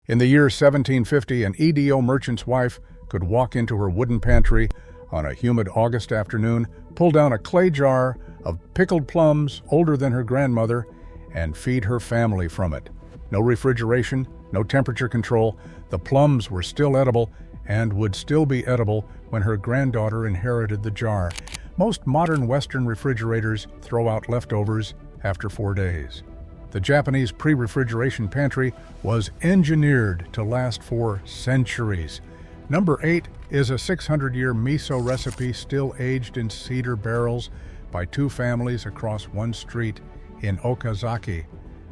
In the year 1750, an EDO merchant's wife could walk into her wooden pantry on a humid August afternoon, pull down a clay jar of pickled plums older than her grandmother, and feed her family from it. No refrigeration, no temperature control. The plums were still edible and would still be edible when her granddaughter inherited the jar. Most modern Western refrigerators throw out leftovers after 4 days. The Japanese pre-refrigeration pantry was engineered to last for centuries. Number 8 is a 600-year miso recipe still aged in cedar barrels by 2 families across one street in Okazaki.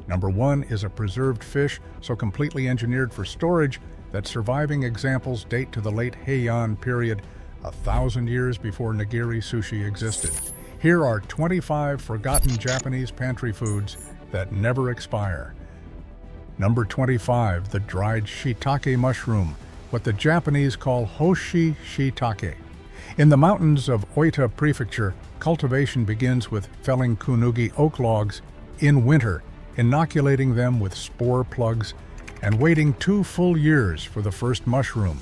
Number 1 is a preserved fish so completely engineered for storage that surviving examples date to the late Heian period, 1,000 years before nigiri sushi existed. Here are 25 forgotten Japanese pantry foods that never expire. Number 25, the dried shiitake mushroom, what the Japanese call hoshi shiitake. In the mountains of Oita Prefecture, cultivation begins with felling kunugi oak logs in winter, inoculating them with spore plugs, and waiting 2 full years for the first mushroom.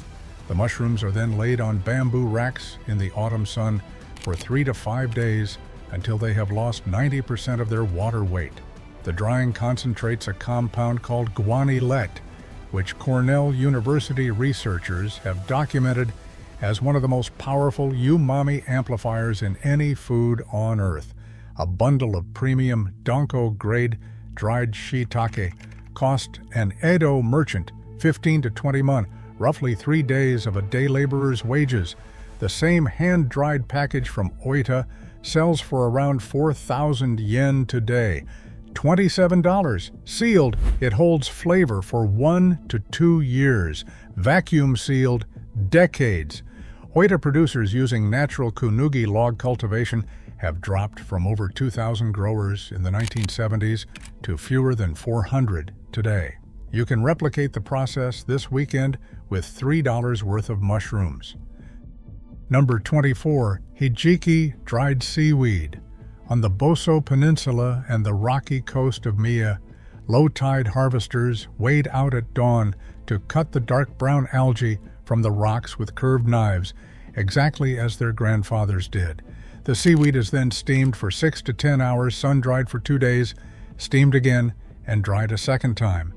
The mushrooms are then laid on bamboo racks in the autumn sun for 3 to 5 days until they have lost 90% of their water weight. The drying concentrates a compound called guanylate, which Cornell University researchers have documented as one of the most powerful umami amplifiers in any food on Earth. A bundle of premium Donko-grade dried shiitake cost an Edo merchant 15 to 20 mon, roughly 3 days of a day laborer's wages. The same hand-dried package from Oita sells for around 4,000 yen today. $27. Sealed, it holds flavor for 1 to 2 years. Vacuum sealed, decades. Oita producers using natural kunugi log cultivation have dropped from over 2,000 growers in the 1970s to fewer than 400 today. You can replicate the process this weekend with $3 worth of mushrooms. Number 24, hijiki dried seaweed. On the Boso Peninsula and the rocky coast of Mie, low-tide harvesters wade out at dawn to cut the dark brown algae from the rocks with curved knives, exactly as their grandfathers did. The seaweed is then steamed for 6 to 10 hours, sun-dried for 2 days, steamed again, and dried a second time.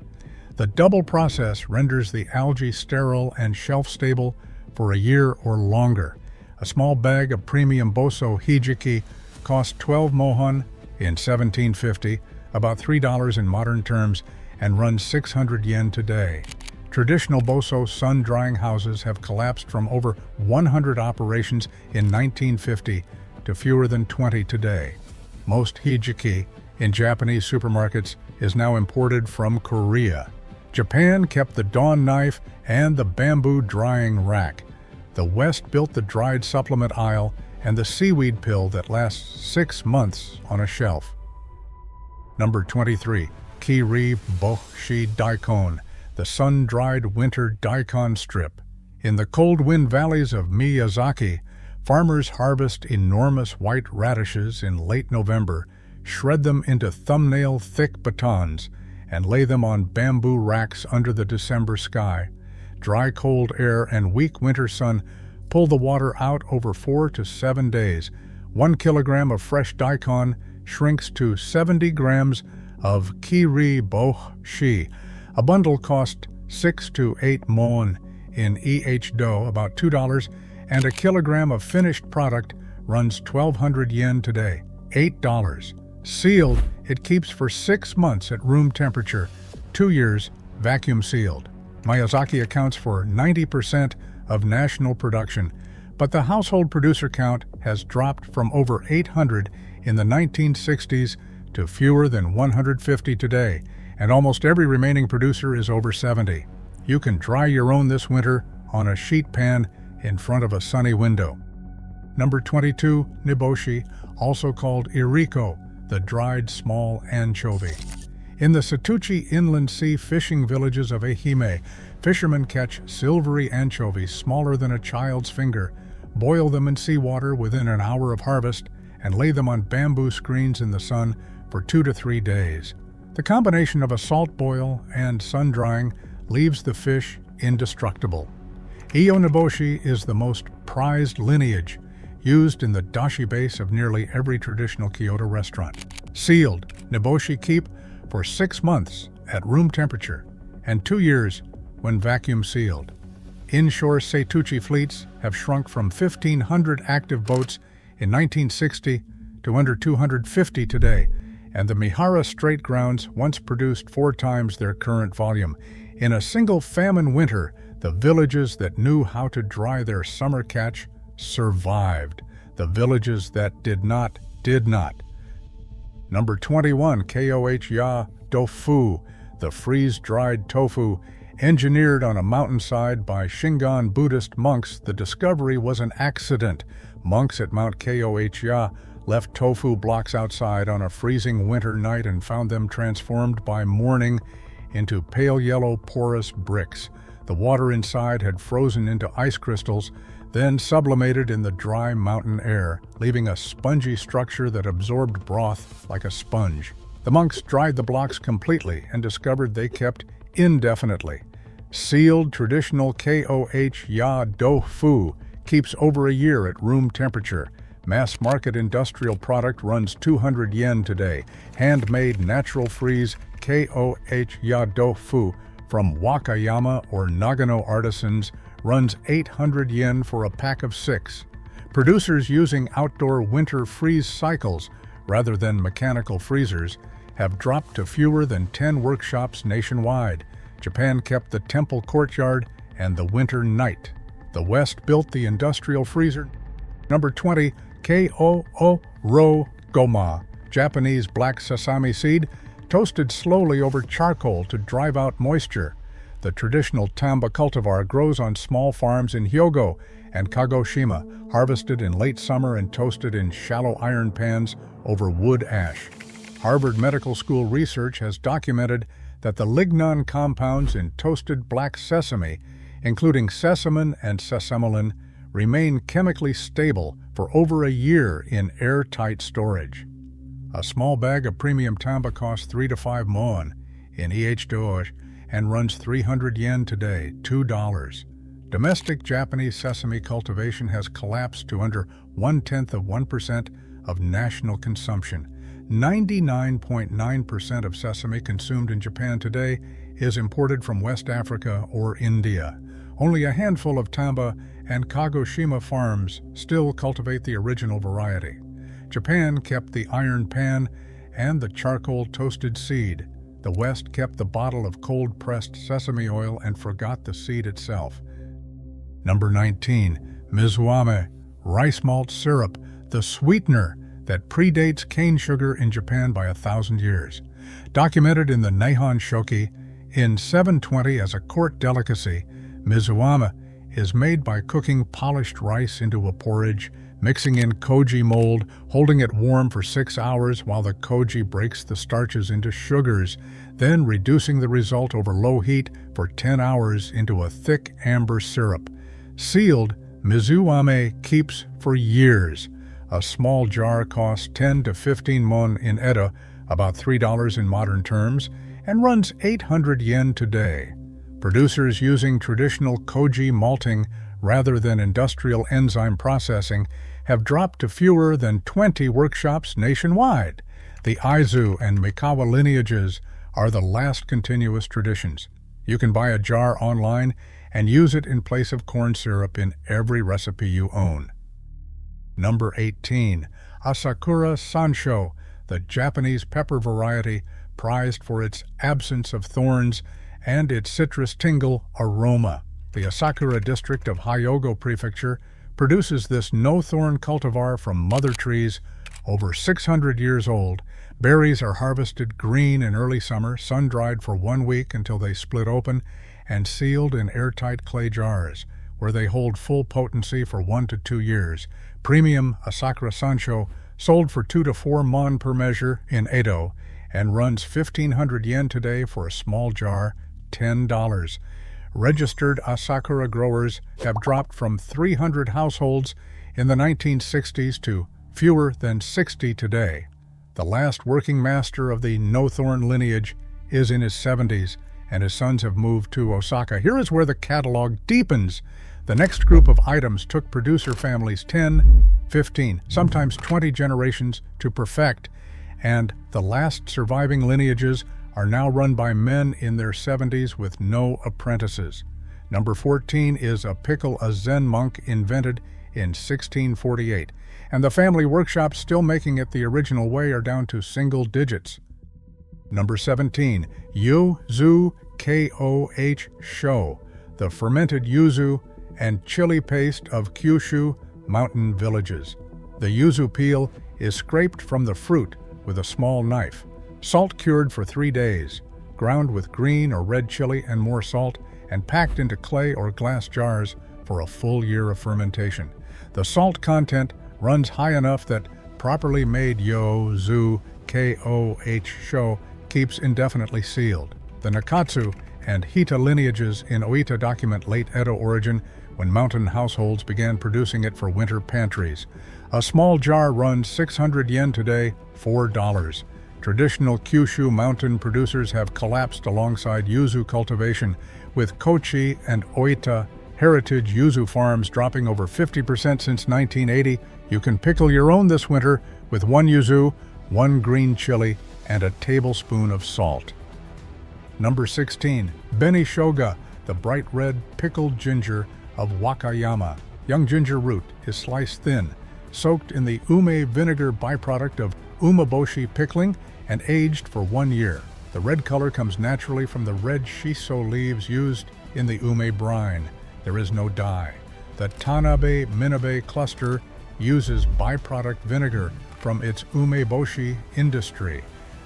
The double process renders the algae sterile and shelf-stable for a year or longer. A small bag of premium Boso hijiki cost 12 mohon in 1750, about $3 in modern terms, and runs 600 yen today. Traditional Boso sun-drying houses have collapsed from over 100 operations in 1950 to fewer than 20 today. Most hijiki in Japanese supermarkets is now imported from Korea. Japan kept the dawn knife and the bamboo drying rack. The West built the dried supplement aisle and the seaweed pill that lasts 6 months on a shelf. Number 23, Kiri Boshi Daikon, the sun-dried winter daikon strip. In the cold wind valleys of Miyazaki, farmers harvest enormous white radishes in late November, shred them into thumbnail-thick batons, and lay them on bamboo racks under the December sky. Dry cold air and weak winter sun pull the water out over 4 to 7 days. 1 kilogram of fresh daikon shrinks to 70 grams of kiri boshi. A bundle cost 6 to 8 mon in do, about $2, and a kilogram of finished product runs 1,200 yen today, $8. Sealed, it keeps for 6 months at room temperature, 2 years vacuum sealed. Miyazaki accounts for 90% of national production, but the household producer count has dropped from over 800 in the 1960s to fewer than 150 today, and almost every remaining producer is over 70. You can dry your own this winter on a sheet pan in front of a sunny window. Number 22, niboshi, also called iriko, the dried small anchovy. In the Satuchi Inland Sea fishing villages of Ehime, fishermen catch silvery anchovies smaller than a child's finger, boil them in seawater within an hour of harvest, and lay them on bamboo screens in the sun for 2 to 3 days. The combination of a salt boil and sun drying leaves the fish indestructible. Iyo Niboshi is the most prized lineage, used in the dashi base of nearly every traditional Kyoto restaurant. Sealed, Niboshi keep for 6 months at room temperature and 2 years when vacuum sealed. Inshore Seituchi fleets have shrunk from 1,500 active boats in 1960 to under 250 today, and the Mihara Strait grounds once produced 4 times their current volume. In a single famine winter, the villages that knew how to dry their summer catch survived. The villages that did not, did not. Number 21, Koh Ya Tofu, the freeze-dried tofu. Engineered on a mountainside by Shingon Buddhist monks, the discovery was an accident. Monks at Mount Koh Ya left tofu blocks outside on a freezing winter night and found them transformed by morning into pale yellow porous bricks. The water inside had frozen into ice crystals, then sublimated in the dry mountain air, leaving a spongy structure that absorbed broth like a sponge. The monks dried the blocks completely and discovered they kept indefinitely. Sealed traditional Koh Ya Tofu keeps over a year at room temperature. Mass-market industrial product runs 200 yen today. Handmade natural freeze Koh Ya Tofu from Wakayama or Nagano artisans runs 800 yen for a pack of 6. Producers using outdoor winter freeze cycles rather than mechanical freezers have dropped to fewer than 10 workshops nationwide. Japan kept the temple courtyard and the winter night. The West built the industrial freezer. Number 20, Ko-o-ro goma, Japanese black sesame seed, toasted slowly over charcoal to drive out moisture. The traditional tamba cultivar grows on small farms in Hyogo and Kagoshima, harvested in late summer and toasted in shallow iron pans over wood ash. Harvard Medical School research has documented that the lignan compounds in toasted black sesame, including sesamin and sesamolan, remain chemically stable for over a year in airtight storage. A small bag of premium tamba costs 3 to 5 mon in EH and runs 300 yen today, $2. Domestic Japanese sesame cultivation has collapsed to under 0.1% of national consumption. 99.9% of sesame consumed in Japan today is imported from West Africa or India. Only a handful of tamba and Kagoshima farms still cultivate the original variety. Japan kept the iron pan and the charcoal toasted seed. The West kept the bottle of cold-pressed sesame oil and forgot the seed itself. Number 19, mizuame, rice malt syrup, the sweetener that predates cane sugar in Japan by 1,000 years. Documented in the Nihon Shoki in 720 as a court delicacy, mizuame is made by cooking polished rice into a porridge, mixing in koji mold, holding it warm for 6 hours while the koji breaks the starches into sugars, then reducing the result over low heat for 10 hours into a thick amber syrup. Sealed, mizuame keeps for years. A small jar costs 10 to 15 mon in Edo, about $3 in modern terms, and runs 800 yen today. Producers using traditional koji malting rather than industrial enzyme processing have dropped to fewer than 20 workshops nationwide. The Aizu and Mikawa lineages are the last continuous traditions. You can buy a jar online and use it in place of corn syrup in every recipe you own. Number 18, Asakura Sansho, the Japanese pepper variety prized for its absence of thorns and its citrus tingle aroma. The Asakura district of Hyogo Prefecture produces this no-thorn cultivar from mother trees over 600 years old. Berries are harvested green in early summer, sun-dried for 1 week until they split open, and sealed in airtight clay jars, where they hold full potency for 1 to 2 years. Premium Asakura Sansho sold for 2 to 4 mon per measure in Edo and runs 1,500 yen today for a small jar, $10. Registered Asakura growers have dropped from 300 households in the 1960s to fewer than 60 today. The last working master of the no-thorn lineage is in his 70s and his sons have moved to Osaka. Here is where the catalog deepens. The next group of items took producer families 10, 15, sometimes 20 generations to perfect, and the last surviving lineages are now run by men in their 70s with no apprentices. Number 14 is a pickle a Zen monk invented in 1648, and the family workshops still making it the original way are down to single digits. Number 17, yuzu koh sho, the fermented yuzu and chili paste of Kyushu mountain villages. The yuzu peel is scraped from the fruit with a small knife, salt cured for 3 days, ground with green or red chili and more salt, and packed into clay or glass jars for a full year of fermentation. The salt content runs high enough that properly made yuzu koh sho keeps indefinitely sealed. The Nakatsu and Hita lineages in Oita document late Edo origin when mountain households began producing it for winter pantries. A small jar runs 600 yen today, $4. Traditional Kyushu mountain producers have collapsed alongside yuzu cultivation, with Kochi and Oita heritage yuzu farms dropping over 50% since 1980. You can pickle your own this winter with 1 yuzu, 1 green chili, and a tablespoon of salt. Number 16, Benishoga, the bright red pickled ginger of Wakayama. Young ginger root is sliced thin, soaked in the ume vinegar byproduct of umeboshi pickling, and aged for 1 year. The red color comes naturally from the red shiso leaves used in the ume brine. There is no dye. The Tanabe Minabe cluster uses byproduct vinegar from its umeboshi industry,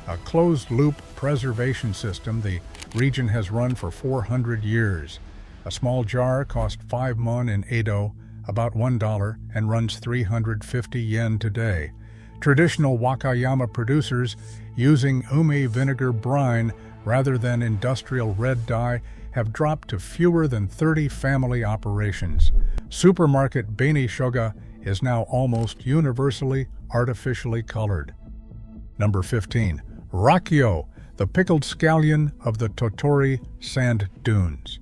a closed-loop preservation system the region has run for 400 years. A small jar cost 5 mon in Edo, about $1, and runs 350 yen today. Traditional Wakayama producers using ume vinegar brine rather than industrial red dye have dropped to fewer than 30 family operations. Supermarket Benishoga is now almost universally artificially colored. Number 15. Rakio, the pickled scallion of the Tottori sand dunes.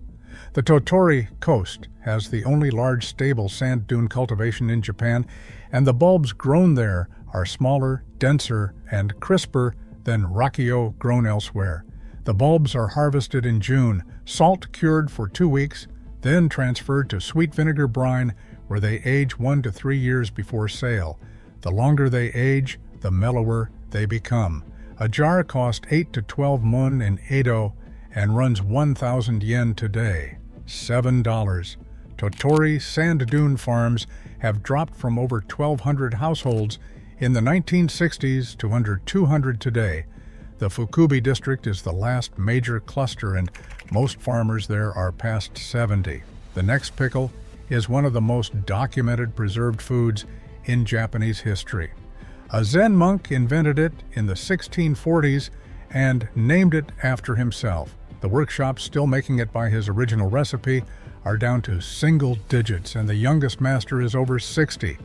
The Tottori coast has the only large stable sand dune cultivation in Japan, and the bulbs grown there are smaller, denser, and crisper than Rakio grown elsewhere. The bulbs are harvested in June, salt cured for 2 weeks, then transferred to sweet vinegar brine where they age 1 to 3 years before sale. The longer they age, the mellower they become. A jar costs 8 to 12 mon in Edo and runs 1,000 yen today, $7. Tottori sand dune farms have dropped from over 1,200 households in the 1960s to under 200 today. The Fukubi district is the last major cluster, and most farmers there are past 70. The next pickle is one of the most documented preserved foods in Japanese history. A Zen monk invented it in the 1640s and named it after himself. The workshops still making it by his original recipe are down to single digits, and the youngest master is over 60.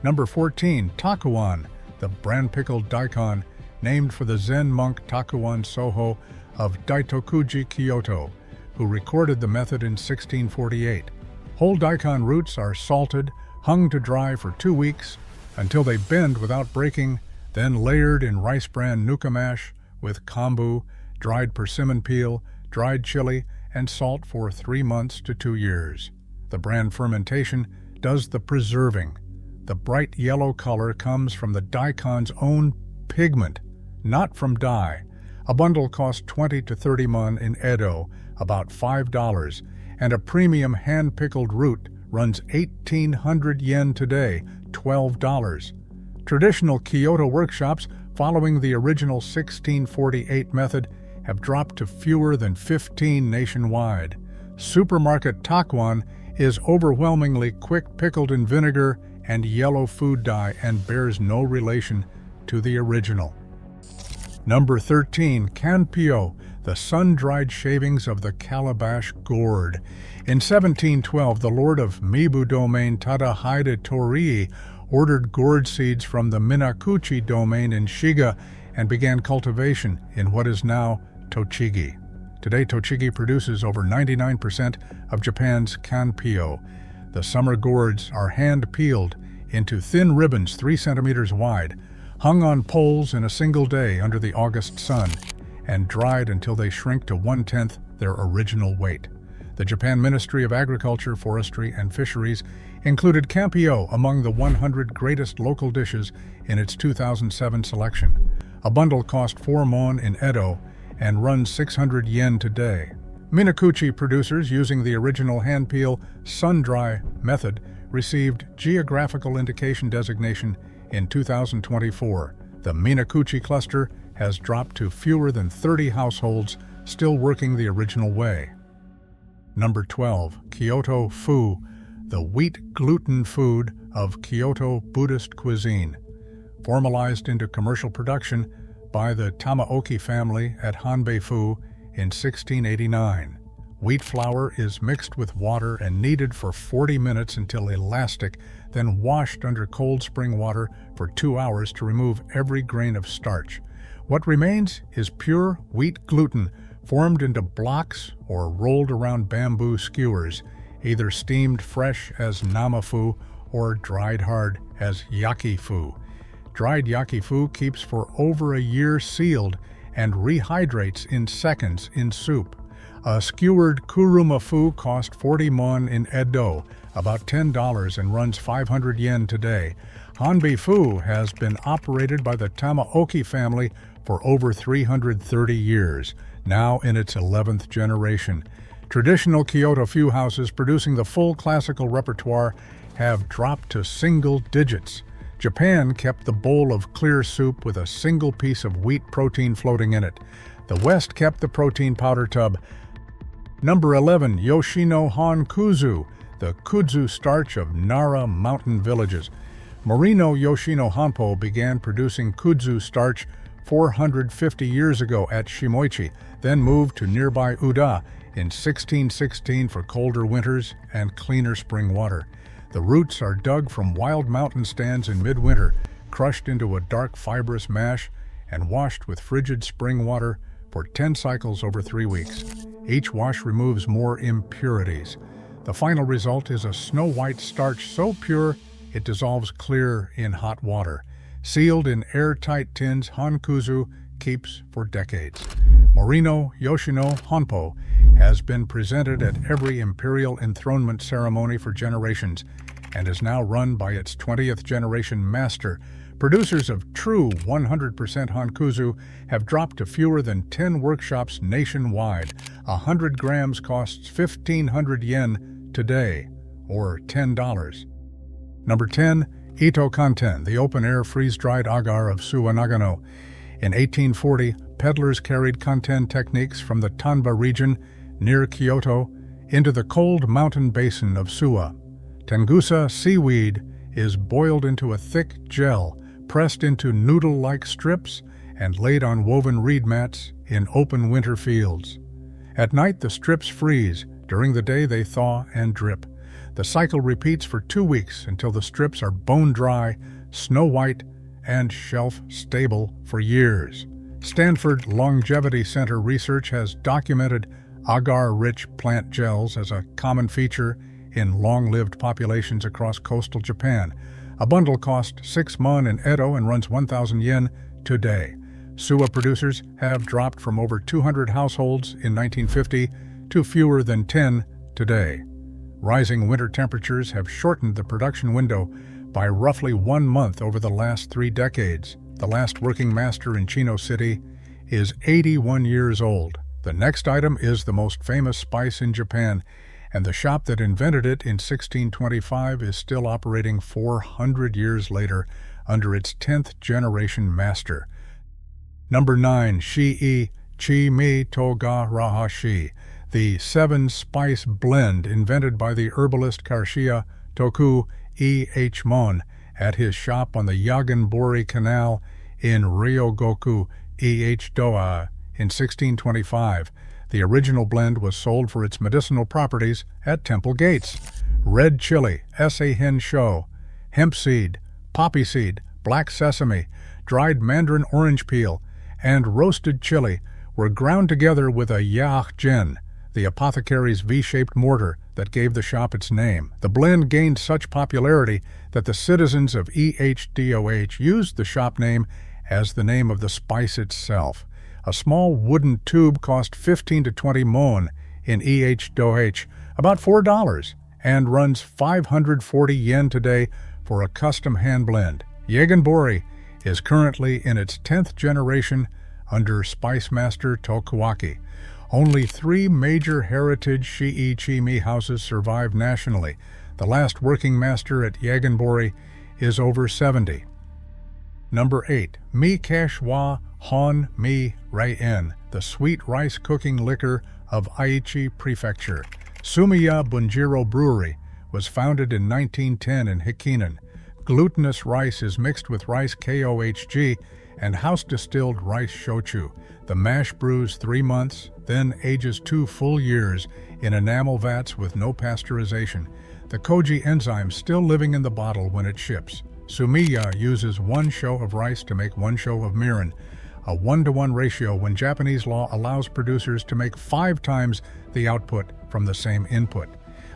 Number 14, Takuan, the brand-pickled daikon, named for the Zen monk Takuan Soho of Daitokuji, Kyoto, who recorded the method in 1648. Whole daikon roots are salted, hung to dry for 2 weeks until they bend without breaking, then layered in rice bran nuka mash with kombu, dried persimmon peel, dried chili, and salt for 3 months to 2 years. The bran fermentation does the preserving. The bright yellow color comes from the daikon's own pigment, not from dye. A bundle costs 20 to 30 mon in Edo, about $5, and a premium hand-pickled root runs 1,800 yen today, $12. Traditional Kyoto workshops following the original 1648 method have dropped to fewer than 15 nationwide. Supermarket Takuan is overwhelmingly quick pickled in vinegar and yellow food dye and bears no relation to the original. Number 13, Kanpyo, the sun-dried shavings of the calabash gourd. In 1712, the lord of Mibu domain Tadahide Torii ordered gourd seeds from the Minakuchi domain in Shiga and began cultivation in what is now Tochigi. Today, Tochigi produces over 99% of Japan's kanpyo. The summer gourds are hand-peeled into thin ribbons 3 centimeters wide, hung on poles in a single day under the August sun, and dried until they shrink to 1/10 their original weight. The Japan Ministry of Agriculture, Forestry, and Fisheries included kanpyo among the 100 greatest local dishes in its 2007 selection. A bundle cost 4 mon in Edo and runs 600 yen today. Minakuchi producers using the original hand-peel, sun-dry method received Geographical Indication designation in 2024. The Minakuchi cluster has dropped to fewer than 30 households still working the original way. Number 12. Kyoto Fu, the wheat gluten food of Kyoto Buddhist cuisine. Formalized into commercial production by the Tamaoki family at Hanbei-fu in 1689. Wheat flour is mixed with water and kneaded for 40 minutes until elastic, then washed under cold spring water for 2 hours to remove every grain of starch. What remains is pure wheat gluten, formed into blocks or rolled around bamboo skewers, either steamed fresh as namafu or dried hard as yakifu. Dried yakifu keeps for over a year sealed and rehydrates in seconds in soup. A skewered kurumafu cost 40 mon in Edo, about $10, and runs 500 yen today. Hanbei-fu has been operated by the Tamaoki family for over 330 years, now in its 11th generation. Traditional Kyoto Fu houses producing the full classical repertoire have dropped to single digits. Japan kept the bowl of clear soup with a single piece of wheat protein floating in it. The West kept the protein powder tub. Number 11. Yoshino Hankuzu, the kudzu starch of Nara mountain villages. Morino Yoshino Hanpo began producing kudzu starch 450 years ago at Shimoichi, then moved to nearby Uda in 1616 for colder winters and cleaner spring water. The roots are dug from wild mountain stands in midwinter, crushed into a dark fibrous mash, and washed with frigid spring water for 10 cycles over 3 weeks. Each wash removes more impurities. The final result is a snow-white starch so pure it dissolves clear in hot water. Sealed in airtight tins, Hankuzu keeps for decades. Morino Yoshino Hanpo has been presented at every imperial enthronement ceremony for generations and is now run by its 20th generation master. Producers of true 100% Hankuzu have dropped to fewer than 10 workshops nationwide. 100 grams costs 1,500 yen today, or $10. Number 10. Ito Kanten, the open-air freeze-dried agar of Suwa Nagano. In 1840, peddlers carried kanten techniques from the Tanba region near Kyoto into the cold mountain basin of Suwa. Tengusa seaweed is boiled into a thick gel, pressed into noodle-like strips, and laid on woven reed mats in open winter fields. At night, the strips freeze. During the day, they thaw and drip. The cycle repeats for 2 weeks until the strips are bone-dry, snow-white, and shelf-stable for years. Stanford Longevity Center research has documented agar-rich plant gels as a common feature in long-lived populations across coastal Japan. A bundle cost 6 mon in Edo and runs 1,000 yen today. Suwa producers have dropped from over 200 households in 1950 to fewer than 10 today. Rising winter temperatures have shortened the production window by roughly 1 month over the last 3 decades. The last working master in Chino City is 81 years old. The next item is the most famous spice in Japan, and the shop that invented it in 1625 is still operating 400 years later under its 10th generation master. Number 9. Shii Chi-mi Toga Rahashi, the 7-spice blend invented by the herbalist Karshiya Toku E.H. Mon at his shop on the Yaganbori Canal in Ryogoku E.H. Doha in 1625. The original blend was sold for its medicinal properties at temple gates. Red chili, hen sho, hemp seed, poppy seed, black sesame, dried mandarin orange peel, and roasted chili were ground together with a yachen, the apothecary's V-shaped mortar that gave the shop its name. The blend gained such popularity that the citizens of EHDOH used the shop name as the name of the spice itself. A small wooden tube cost 15 to 20 mon in EHDOH, about $4, and runs 540 yen today for a custom hand blend. Yagenbori is currently in its 10th generation under Spice Master Tokuaki. Only 3 major heritage Shiichimi houses survive nationally. The last working master at Yagenbori is over 70. Number 8. Mi Kashwa Hon Mi Raien, the sweet rice cooking liquor of Aichi Prefecture. Sumiya Bunjiro Brewery was founded in 1910 in Hikkinen. Glutinous rice is mixed with rice kohg and house-distilled rice shochu. The mash brews 3 months, then ages 2 full years in enamel vats with no pasteurization. The koji enzyme still living in the bottle when it ships. Sumiya uses 1 sho of rice to make 1 sho of mirin, a 1-to-1 ratio when Japanese law allows producers to make 5 times the output from the same input.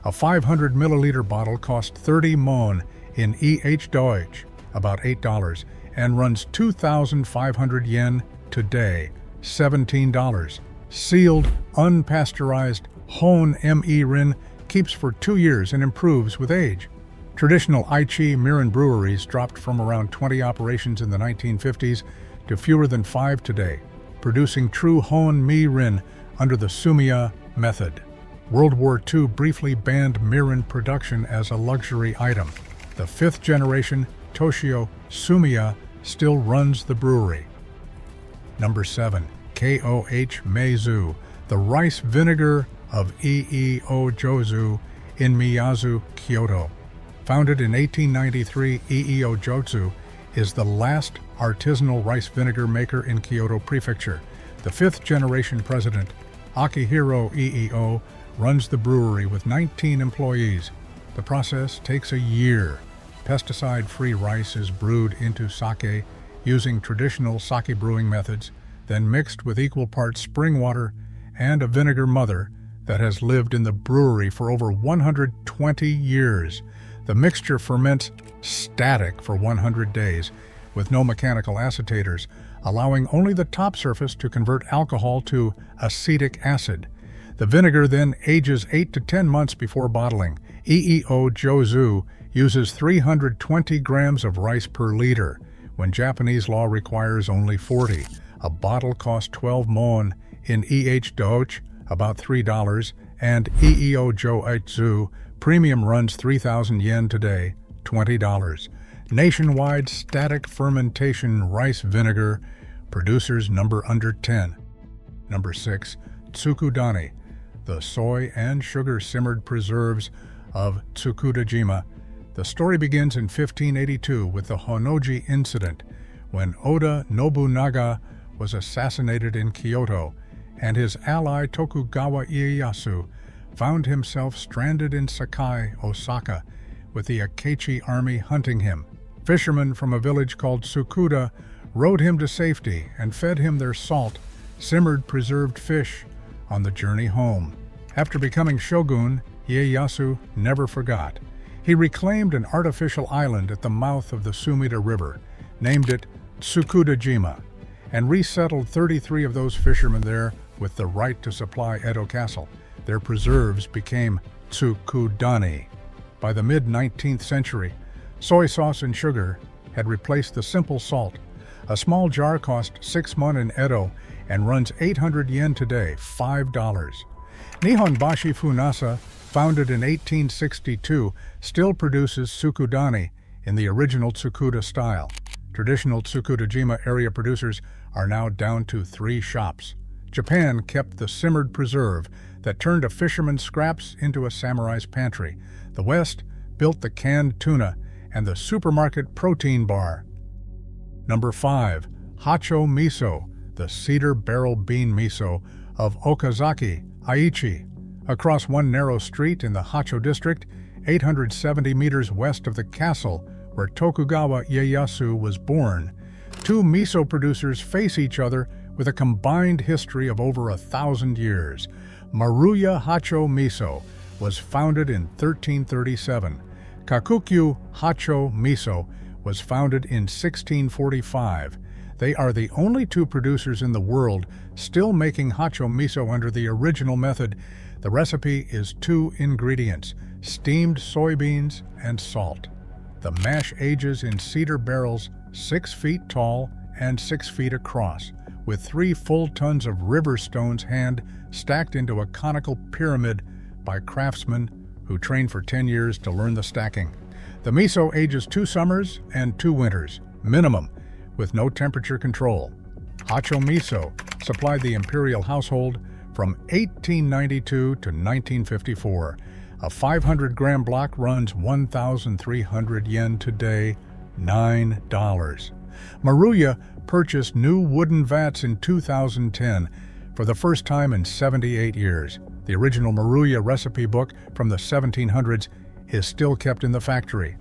A 500 milliliter bottle costs 30 mon in EHDOH, about $8, and runs 2,500 yen today, $17. Sealed, unpasteurized Hon Mi Rin keeps for 2 years and improves with age. Traditional Aichi mirin breweries dropped from around 20 operations in the 1950s to fewer than 5 today, producing true Hon Mi Rin under the Sumiya method. World War II briefly banned mirin production as a luxury item. The 5th generation Toshio Sumiya still runs the brewery. Number 7. KOH Meizu, the rice vinegar of Jozu in Miyazu, Kyoto. Founded in 1893, Jozu is the last artisanal rice vinegar maker in Kyoto Prefecture. The 5th generation president, Akihiro EEO, runs the brewery with 19 employees. The process takes a year. Pesticide-free rice is brewed into sake using traditional sake brewing methods, then mixed with equal parts spring water and a vinegar mother that has lived in the brewery for over 120 years. The mixture ferments static for 100 days with no mechanical acetators, allowing only the top surface to convert alcohol to acetic acid. The vinegar then ages 8 to 10 months before bottling. Jozu uses 320 grams of rice per liter, when Japanese law requires only 40. A bottle costs 12 mon in EHDOH, about $3, and Jozu premium runs 3,000 yen today, $20. Nationwide static fermentation rice vinegar, producers number under 10. Number 6. Tsukudani, the soy and sugar simmered preserves of Tsukudajima. The story begins in 1582 with the Honnoji incident, when Oda Nobunaga was assassinated in Kyoto, and his ally Tokugawa Ieyasu found himself stranded in Sakai, Osaka, with the Akechi army hunting him. Fishermen from a village called Tsukuda rowed him to safety and fed him their salt, simmered preserved fish on the journey home. After becoming shogun, Ieyasu never forgot. He reclaimed an artificial island at the mouth of the Sumida River, named it Tsukudajima, and resettled 33 of those fishermen there with the right to supply Edo Castle. Their preserves became tsukudani. By the mid-19th century, soy sauce and sugar had replaced the simple salt. A small jar cost 6 mon in Edo and runs 800 yen today, $5. Nihon Bashi Funasa, founded in 1862, still produces tsukudani in the original Tsukuda style. Traditional Tsukudajima area producers are now down to 3 shops. Japan kept the simmered preserve that turned a fisherman's scraps into a samurai's pantry. The West built the canned tuna and the supermarket protein bar. Number 5. Hacho Miso, the cedar barrel bean miso of Okazaki, Aichi. Across one narrow street in the Hacho district, 870 meters west of the castle where Tokugawa Ieyasu was born, 2 miso producers face each other with a combined history of over 1,000 years. Maruya Hacho Miso was founded in 1337. Kakukyu Hacho Miso was founded in 1645. They are the only two producers in the world still making hacho miso under the original method. The recipe is 2 ingredients: steamed soybeans and salt. The mash ages in cedar barrels 6 feet tall and 6 feet across, with 3 full tons of river stones hand stacked into a conical pyramid by craftsmen who trained for 10 years to learn the stacking. The miso ages 2 summers and 2 winters, minimum, with no temperature control. Hacho miso supplied the imperial household from 1892 to 1954. A 500-gram block runs 1,300 yen today, $9. Maruya purchased new wooden vats in 2010 for the first time in 78 years. The original Maruya recipe book from the 1700s is still kept in the factory.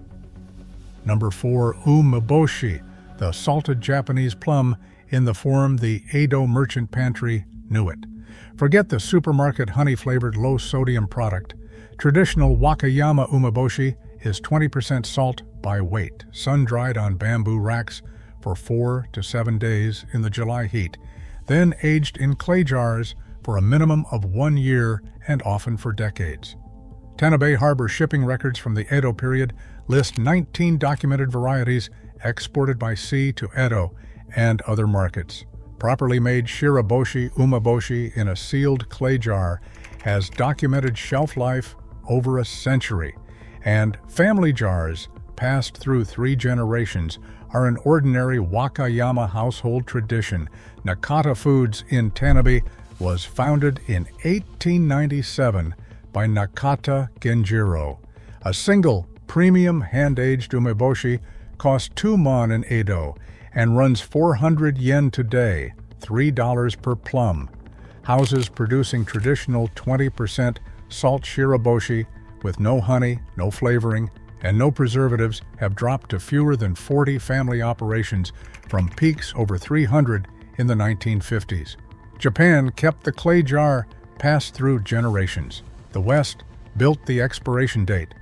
Number 4, umeboshi, the salted Japanese plum in the form the Edo merchant pantry knew it. Forget the supermarket honey-flavored low-sodium product. Traditional Wakayama umeboshi is 20% salt by weight, sun-dried on bamboo racks for 4 to 7 days in the July heat, then aged in clay jars for a minimum of 1 year and often for decades. Tanabe Harbor shipping records from the Edo period list 19 documented varieties exported by sea to Edo and other markets. Properly made shiraboshi umeboshi in a sealed clay jar has documented shelf life over a century, and family jars passed through 3 generations are an ordinary Wakayama household tradition. Nakata Foods in Tanabe was founded in 1897 by Nakata Genjiro. A single premium hand-aged umeboshi costs 2 mon in Edo and runs 400 yen today, $3 per plum. Houses producing traditional 20% salt shiraboshi with no honey, no flavoring, and no preservatives have dropped to fewer than 40 family operations from peaks over 300 in the 1950s. Japan kept the clay jar passed through generations. The West built the expiration date.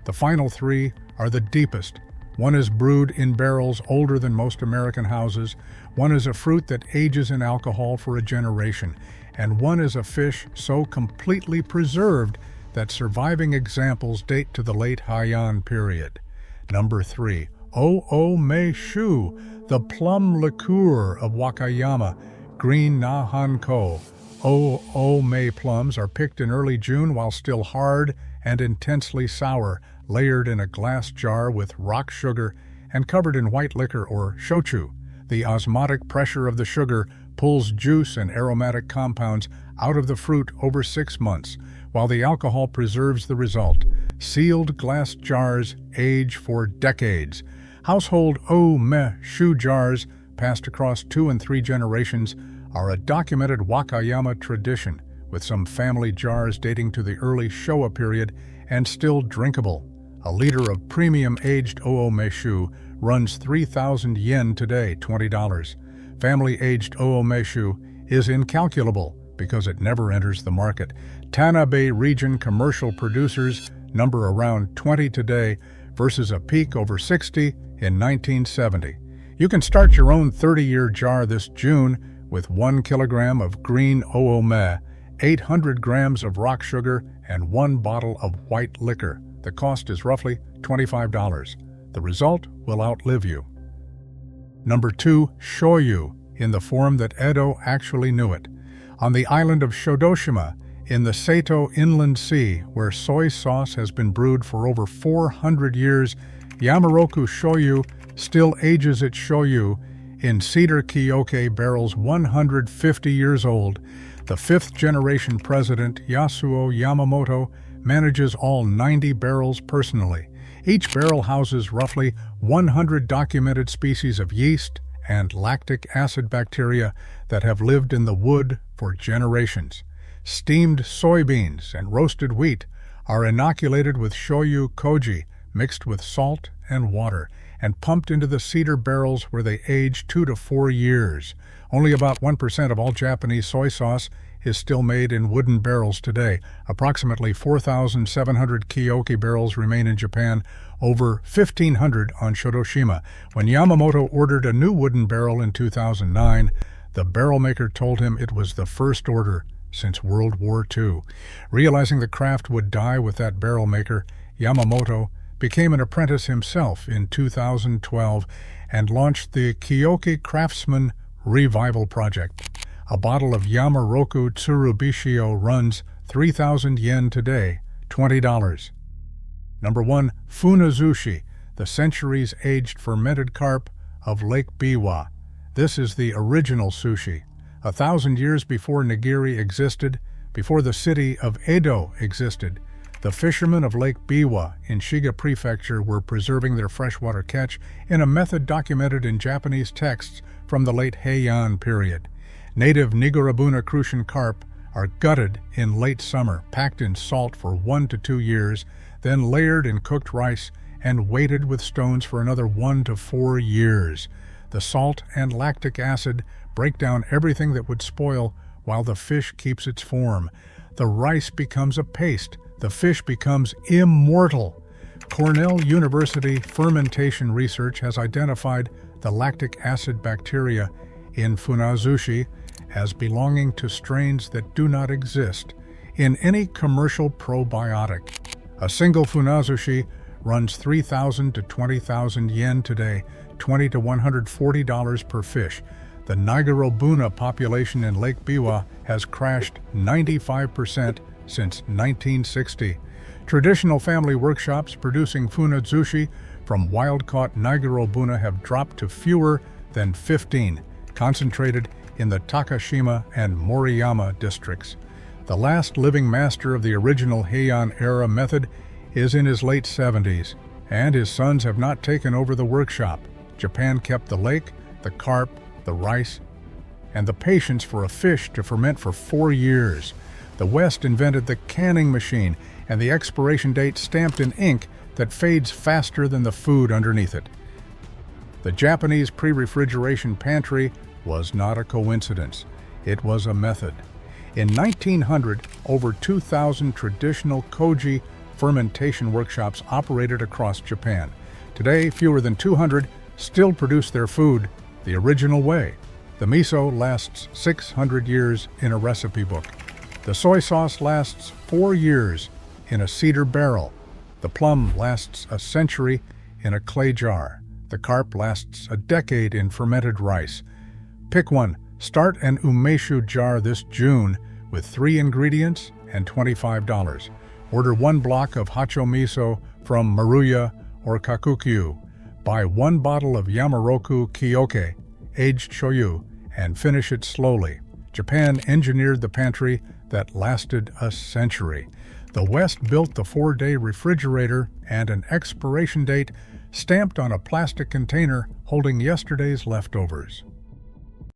The final 3 are the deepest. One is brewed in barrels older than most American houses, one is a fruit that ages in alcohol for a generation, and one is a fish so completely preserved that surviving examples date to the late Heian period. Number 3, O-O-Me-shu, the plum liqueur of Wakayama, green Nahanko. O-O-Me plums are picked in early June while still hard and intensely sour, layered in a glass jar with rock sugar and covered in white liquor or shochu. The osmotic pressure of the sugar pulls juice and aromatic compounds out of the fruit over 6 months, while the alcohol preserves the result. Sealed glass jars age for decades. Household O-Me-shu jars, passed across 2 and 3 generations, are a documented Wakayama tradition, with some family jars dating to the early Showa period and still drinkable. A liter of premium aged O-O-Me-shu runs 3,000 yen today, $20. Family aged O-O-Me-shu is incalculable because it never enters the market. Tanabe region commercial producers number around 20 today versus a peak over 60 in 1970. You can start your own 30-year jar this June with 1 kilogram of green O-O-Me, 800 grams of rock sugar, and 1 bottle of white liquor. The cost is roughly $25. The result will outlive you. Number 2, shoyu, in the form that Edo actually knew it. On the island of Shodoshima, in the Seto Inland Sea, where soy sauce has been brewed for over 400 years, Yamaroku shoyu still ages its shoyu in cedar kiyoke barrels 150 years old. The 5th-generation president, Yasuo Yamamoto, manages all 90 barrels personally. Each barrel houses roughly 100 documented species of yeast and lactic acid bacteria that have lived in the wood for generations. Steamed soybeans and roasted wheat are inoculated with shoyu koji mixed with salt and water, and pumped into the cedar barrels where they age 2 to 4 years. Only about 1% of all Japanese soy sauce is still made in wooden barrels today. Approximately 4,700 Kyoki barrels remain in Japan, over 1,500 on Shidoshima. When Yamamoto ordered a new wooden barrel in 2009, the barrel maker told him it was the first order since World War II. Realizing the craft would die with that barrel maker, Yamamoto became an apprentice himself in 2012 and launched the Kyoki Craftsmen Revival Project. A bottle of Yamaroku Tsurubishio runs 3,000 yen today, $20. Number 1. Funazushi, the centuries-aged fermented carp of Lake Biwa. This is the original sushi. 1,000 years before nigiri existed, before the city of Edo existed, the fishermen of Lake Biwa in Shiga Prefecture were preserving their freshwater catch in a method documented in Japanese texts from the late Heian period. Native Nigurabuna crucian carp are gutted in late summer, packed in salt for 1 to 2 years, then layered in cooked rice and weighted with stones for another 1 to 4 years. The salt and lactic acid break down everything that would spoil while the fish keeps its form. The rice becomes a paste. The fish becomes immortal. Cornell University fermentation research has identified the lactic acid bacteria in funazushi as belonging to strains that do not exist in any commercial probiotic. A single funazushi runs 3,000 to 20,000 yen today, $20 to $140 per fish. The Nigurabuna population in Lake Biwa has crashed 95% since 1960. Traditional family workshops producing funazushi from wild-caught Nigurabuna have dropped to fewer than 15, concentrated in the Takashima and Moriyama districts. The last living master of the original Heian-era method is in his late 70s, and his sons have not taken over the workshop. Japan kept the lake, the carp, the rice, and the patience for a fish to ferment for 4 years. The West invented the canning machine and the expiration date stamped in ink that fades faster than the food underneath it. The Japanese pre-refrigeration pantry was not a coincidence. It was a method. In 1900, over 2,000 traditional koji fermentation workshops operated across Japan. Today, fewer than 200 still produce their food the original way. The miso lasts 600 years in a recipe book. The soy sauce lasts 4 years in a cedar barrel. The plum lasts a century in a clay jar. The carp lasts a decade in fermented rice. Pick one. Start an umeshu jar this June with 3 ingredients and $25. Order 1 block of hacho miso from Maruya or Kakukyu. Buy 1 bottle of Yamaroku Kyoke, aged shoyu, and finish it slowly. Japan engineered the pantry that lasted a century. The West built the 4-day refrigerator and an expiration date stamped on a plastic container holding yesterday's leftovers.